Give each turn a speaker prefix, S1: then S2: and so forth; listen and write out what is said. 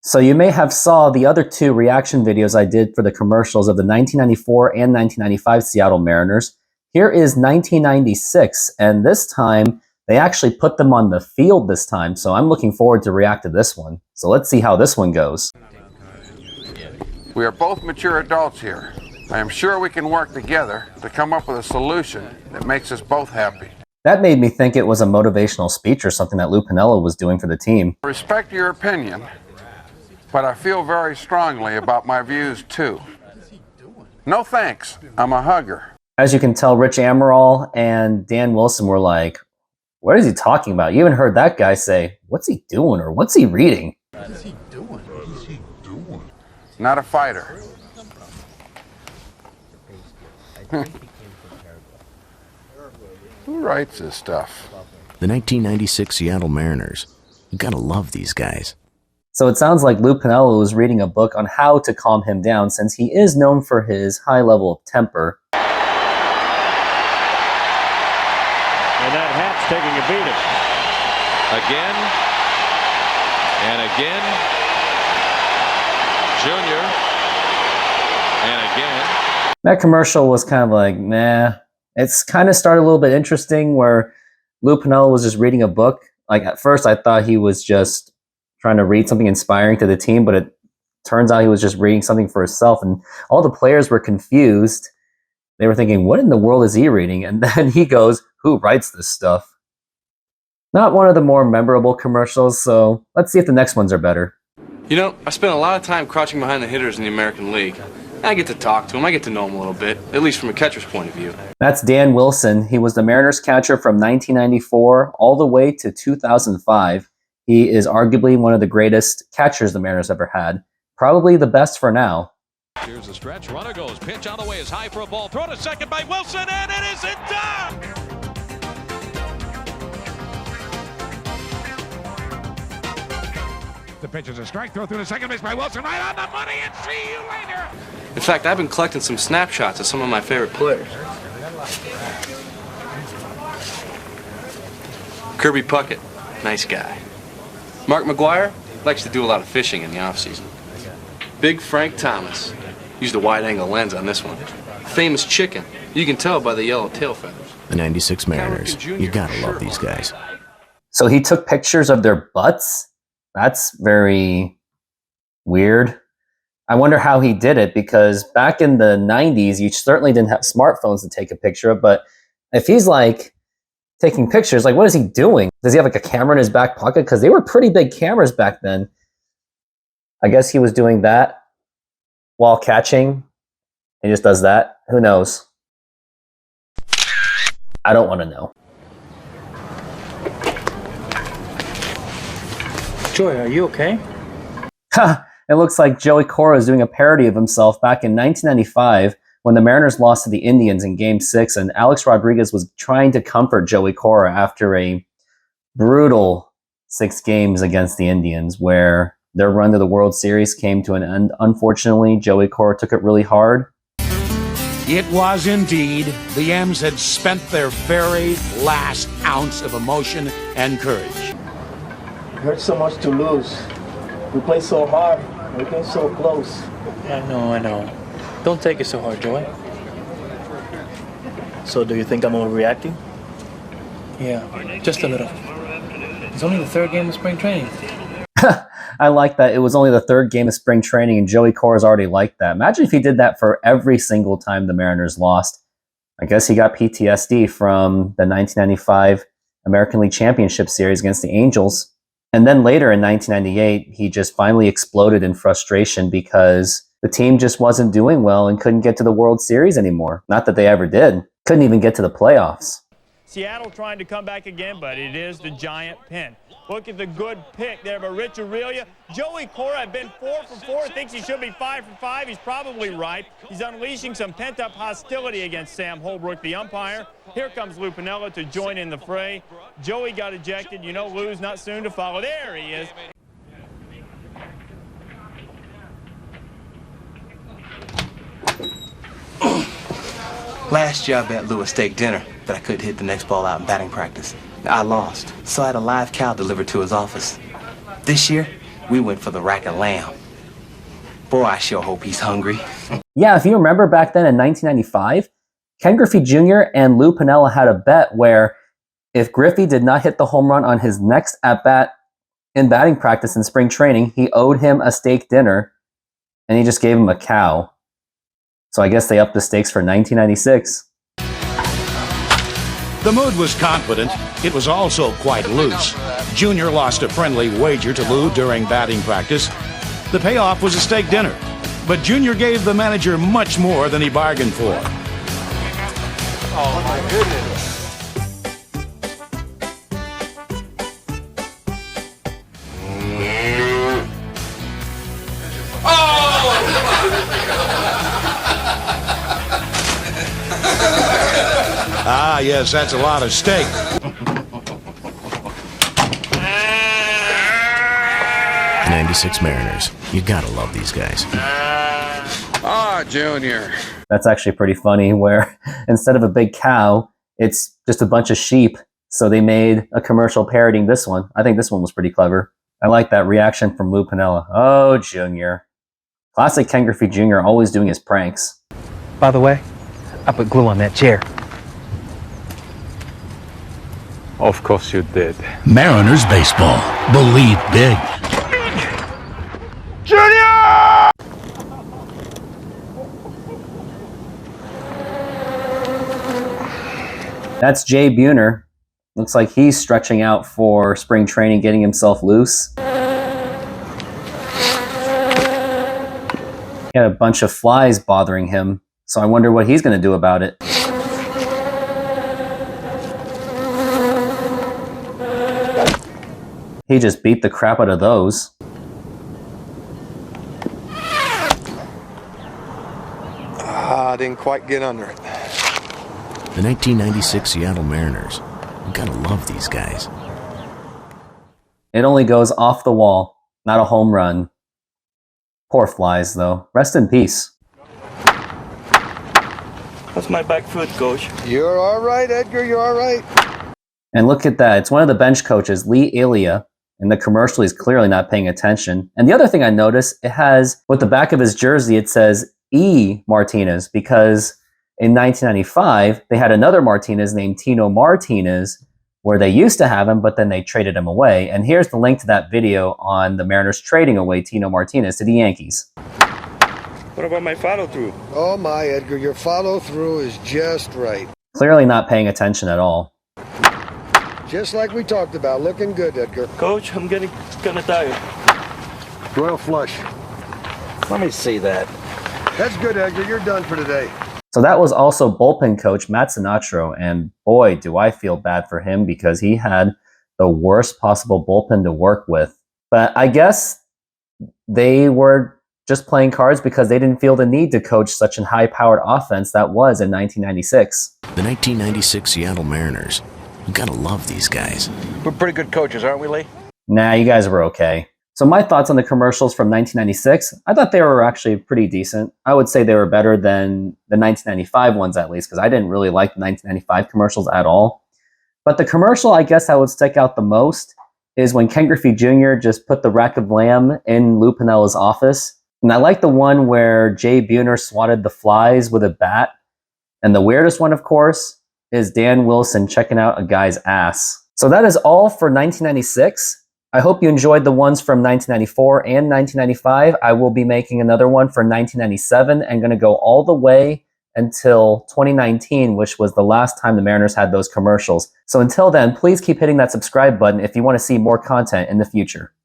S1: So you may have saw the other two reaction videos I did for the commercials of the 1994 and 1995 Seattle Mariners. Here is 1996, and this time they actually put them on the field this time, so I'm looking forward to react to this one. So let's see how this one goes.
S2: We are both mature adults here. I am sure we can work together to come up with a solution that makes us both happy.
S1: That made me think it was a motivational speech or something that Lou Piniella was doing for the team.
S2: I respect your opinion, but I feel very strongly about my views too. No thanks, I'm a hugger.
S1: As you can tell, Rich Amaral and Dan Wilson were like, what is he talking about? You even heard that guy say, what's he doing or what's he reading?
S2: What is he doing? What is he doing? Not a fighter. Who writes this stuff?
S3: The 1996 Seattle Mariners. You gotta love these guys.
S1: So it sounds like Lou Piniella was reading a book on how to calm him down, since he is known for his high level of temper.
S4: And that hat's taking a beating.
S5: Again and again. Junior. And again.
S1: That commercial was kind of like, nah. It's kind of started a little bit interesting where Lou Piniella was just reading a book. Like at first I thought he was just trying to read something inspiring to the team, but it turns out he was just reading something for himself, and all the players were confused. They were thinking, what in the world is he reading? And then he goes, who writes this stuff? Not one of the more memorable commercials, so let's see if the next ones are better.
S6: You know, I spent a lot of time crouching behind the hitters in the American League. I get to talk to them, I get to know them a little bit, at least from a catcher's point of view.
S1: That's Dan Wilson. He was the Mariners catcher from 1994 all the way to 2005. He is arguably one of the greatest catchers the Mariners ever had. Probably the best for now.
S5: Here's the stretch. Runner goes. Pitch on the way is high for a ball. Throw to second by Wilson, and it is in done!
S7: The pitch is a strike. Throw through the second base by Wilson. Right on the money, and see you later.
S6: In fact, I've been collecting some snapshots of some of my favorite players. Kirby Puckett, nice guy. Mark McGuire likes to do a lot of fishing in the offseason. Big Frank Thomas used a wide-angle lens on this one. Famous chicken. You can tell by the yellow tail feathers.
S3: The 96 Mariners. You gotta love these guys.
S1: So he took pictures of their butts? That's very weird. I wonder how he did it, because back in the 90s, you certainly didn't have smartphones to take a picture of, but if he's like taking pictures, like what is he doing? Does he have like a camera in his back pocket? Because they were pretty big cameras back then. I guess he was doing that while catching. He just does that. Who knows? I don't want to know.
S8: Joey, are you okay?
S1: It looks like Joey Cora is doing a parody of himself back in 1995 when the Mariners lost to the Indians in Game 6, and Alex Rodriguez was trying to comfort Joey Cora after a brutal 6 games against the Indians, where their run to the World Series came to an end. Unfortunately, Joey Cora took it really hard.
S7: It was indeed. The M's had spent their very last ounce of emotion and courage.
S8: It hurts so much to lose. We play so hard. We came so close. I know. Don't take it so hard, Joey. So do you think I'm overreacting? Yeah, just a little. It's only the 3rd game of spring training.
S1: I like that. It was only the 3rd game of spring training, and Joey Cora's already like that. Imagine if he did that for every single time the Mariners lost. I guess he got PTSD from the 1995 American League Championship Series against the Angels. And then later in 1998, he just finally exploded in frustration because the team just wasn't doing well and couldn't get to the World Series anymore. Not that they ever did. Couldn't even get to the playoffs.
S4: Seattle trying to come back again, but it is the giant pin. Look at the good pick there by Rich Aurelia. Joey Cora had been 4 for 4, thinks he should be 5 for 5. He's probably right. He's unleashing some pent-up hostility against Sam Holbrook, the umpire. Here comes Lou Piniella to join in the fray. Joey got ejected. You know Lou's not soon to follow. There he is.
S9: Last year I bet Lou a steak dinner that I couldn't hit the next ball out in batting practice. I lost, so I had a live cow delivered to his office. This year, We went for the rack of lamb. Boy, I sure hope he's hungry.
S1: Yeah, if you remember back then in 1995, Ken Griffey Jr. and Lou Piniella had a bet where if Griffey did not hit the home run on his next at-bat in batting practice in spring training, he owed him a steak dinner, and he just gave him a cow. So I guess they upped the stakes for 1996.
S7: The mood was confident. It was also quite loose. Junior lost a friendly wager to Lou during batting practice. The payoff was a steak dinner, but Junior gave the manager much more than he bargained for.
S2: Oh, my goodness.
S7: Ah, yes, that's a lot of steak.
S3: The 96 Mariners. You gotta love these guys.
S2: Ah, Junior.
S1: That's actually pretty funny, where instead of a big cow, it's just a bunch of sheep. So they made a commercial parodying this one. I think this one was pretty clever. I like that reaction from Lou Piniella. Oh, Junior. Classic Ken Griffey Jr. always doing his pranks.
S8: By the way, I put glue on that chair.
S10: Of course you did.
S7: Mariners baseball. Believe big.
S2: Junior!
S1: That's Jay Buhner. Looks like he's stretching out for spring training, getting himself loose. He had a bunch of flies bothering him, so I wonder what he's going to do about it. He just beat the crap out of those.
S2: Didn't quite get under it.
S3: The 1996 Seattle Mariners. You gotta love these guys.
S1: It only goes off the wall, not a home run. Poor flies, though. Rest in peace.
S8: That's my back foot, Coach.
S2: You're all right, Edgar. You're all right.
S1: And look at that. It's one of the bench coaches, Lee Elia. In the commercial, he's clearly not paying attention. And the other thing I noticed, it has, with the back of his jersey, it says E. Martinez, because in 1995, they had another Martinez named Tino Martinez, where they used to have him, but then they traded him away. And here's the link to that video on the Mariners trading away Tino Martinez to the Yankees.
S8: What about my follow-through?
S2: Oh, my, Edgar. Your follow-through is just right.
S1: Clearly not paying attention at all.
S2: Just like we talked about. Looking good, Edgar.
S8: Coach, I'm getting kind of tired.
S2: Royal flush.
S8: Let me see that.
S2: That's good, Edgar. You're done for today.
S1: So that was also bullpen coach Matt Sinatro, and boy, do I feel bad for him because he had the worst possible bullpen to work with. But I guess they were just playing cards because they didn't feel the need to coach such a high-powered offense that was in 1996.
S3: The 1996 Seattle Mariners. You gotta love these guys.
S2: We're pretty good coaches, aren't we, Lee?
S1: Nah, you guys were okay. So my thoughts on the commercials from 1996, I thought they were actually pretty decent. I would say they were better than the 1995 ones at least, because I didn't really like the 1995 commercials at all. But the commercial I guess that would stick out the most is when Ken Griffey Jr. just put the rack of lamb in Lou Piniella's office. And I like the one where Jay Buhner swatted the flies with a bat. And the weirdest one, of course, is Dan Wilson checking out a guy's ass. So that is all for 1996. I hope you enjoyed the ones from 1994 and 1995. I will be making another one for 1997 and going to go all the way until 2019, which was the last time the Mariners had those commercials. So until then, please keep hitting that subscribe button if you want to see more content in the future.